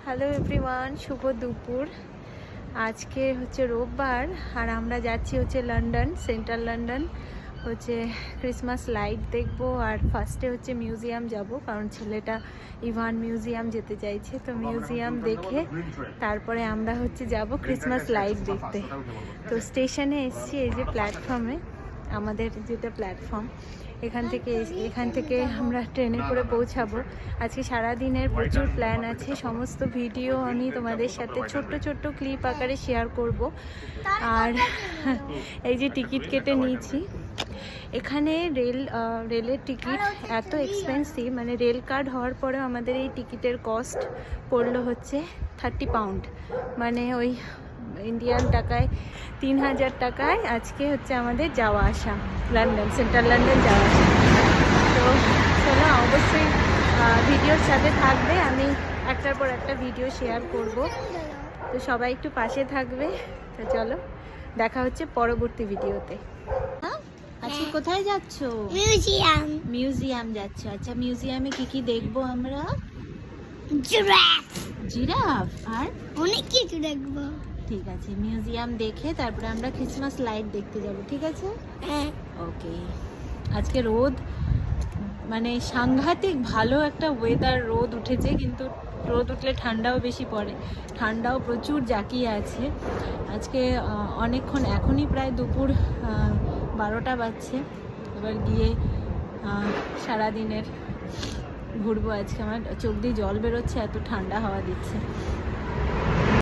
Hello everyone, শুভ দুপুর। আজকে হচ্ছে রোববার আর আমরা যাচ্ছি হচ্ছে লন্ডন, সেন্ট্রাল লন্ডন হচ্ছে ক্রিসমাস লাইট দেখবো। আর ফার্স্টে হচ্ছে মিউজিয়াম যাব, কারণ ছেলেটা ইভান মিউজিয়াম যেতে চাইছে। তো মিউজিয়াম দেখে তারপরে আমরা হচ্ছে যাব ক্রিসমাস লাইট দেখতে। তো স্টেশনে এসছি, এই যে প্ল্যাটফর্মে আমাদের যেটা প্ল্যাটফর্ম, এখান থেকে আমরা ট্রেনে করে পৌঁছাবো। আজকে সারাদিনের প্রচুর প্ল্যান আছে, সমস্ত ভিডিও আমি তোমাদের সাথে ছোট্ট ছোট্ট ক্লিপ আকারে শেয়ার করব। আর এই যে টিকিট কেটে নিয়েছি। এখানে রেলের টিকিট এত এক্সপেন্সিভ, মানে রেল কার্ড হওয়ার পরেও আমাদের এই টিকিটের কস্ট পড়লো হচ্ছে 30 পাউন্ড, মানে ওই ইন্ডিয়ান টাকায় 3000 টাকায় আজকে হচ্ছে আমাদের যাওয়া আসা লন্ডন, সেন্ট্রাল লন্ডন যাওয়া আসা। তো চলো, অবশ্যই ভিডিওর সাথে থাকবে, আমি একটার পর একটা ভিডিও শেয়ার করব। তো সবাই একটু পাশে থাকবে। তো চলো, দেখা হচ্ছে পরবর্তী ভিডিওতে। আজকে কোথায় যাচ্ছ? মিউজিয়াম। মিউজিয়াম যাচ্ছ? আচ্ছা, মিউজিয়ামে কি কি দেখবো আমরা? জিরাফ। জিরাফ আর অনেক কিছু দেখবো। ঠিক আছে, মিউজিয়াম দেখে তারপরে আমরা ক্রিসমাস লাইট দেখতে যাব, ঠিক আছে? হ্যাঁ। ওকে। আজকে রোদ, মানে সাংঘাতিক ভালো একটা ওয়েদার, রোদ উঠেছে, কিন্তু রোদ উঠলে ঠান্ডাও বেশি পড়ে, ঠান্ডাও প্রচুর জাকিয়ে আছে আজকে। অনেকক্ষণ, এখনই প্রায় দুপুর 12টা বাজছে। এবার গিয়ে সারাদিনের ঘুরবো আজকে। আমার চোখ দিয়ে জল বেরোচ্ছে, এত ঠান্ডা হাওয়া দিচ্ছে।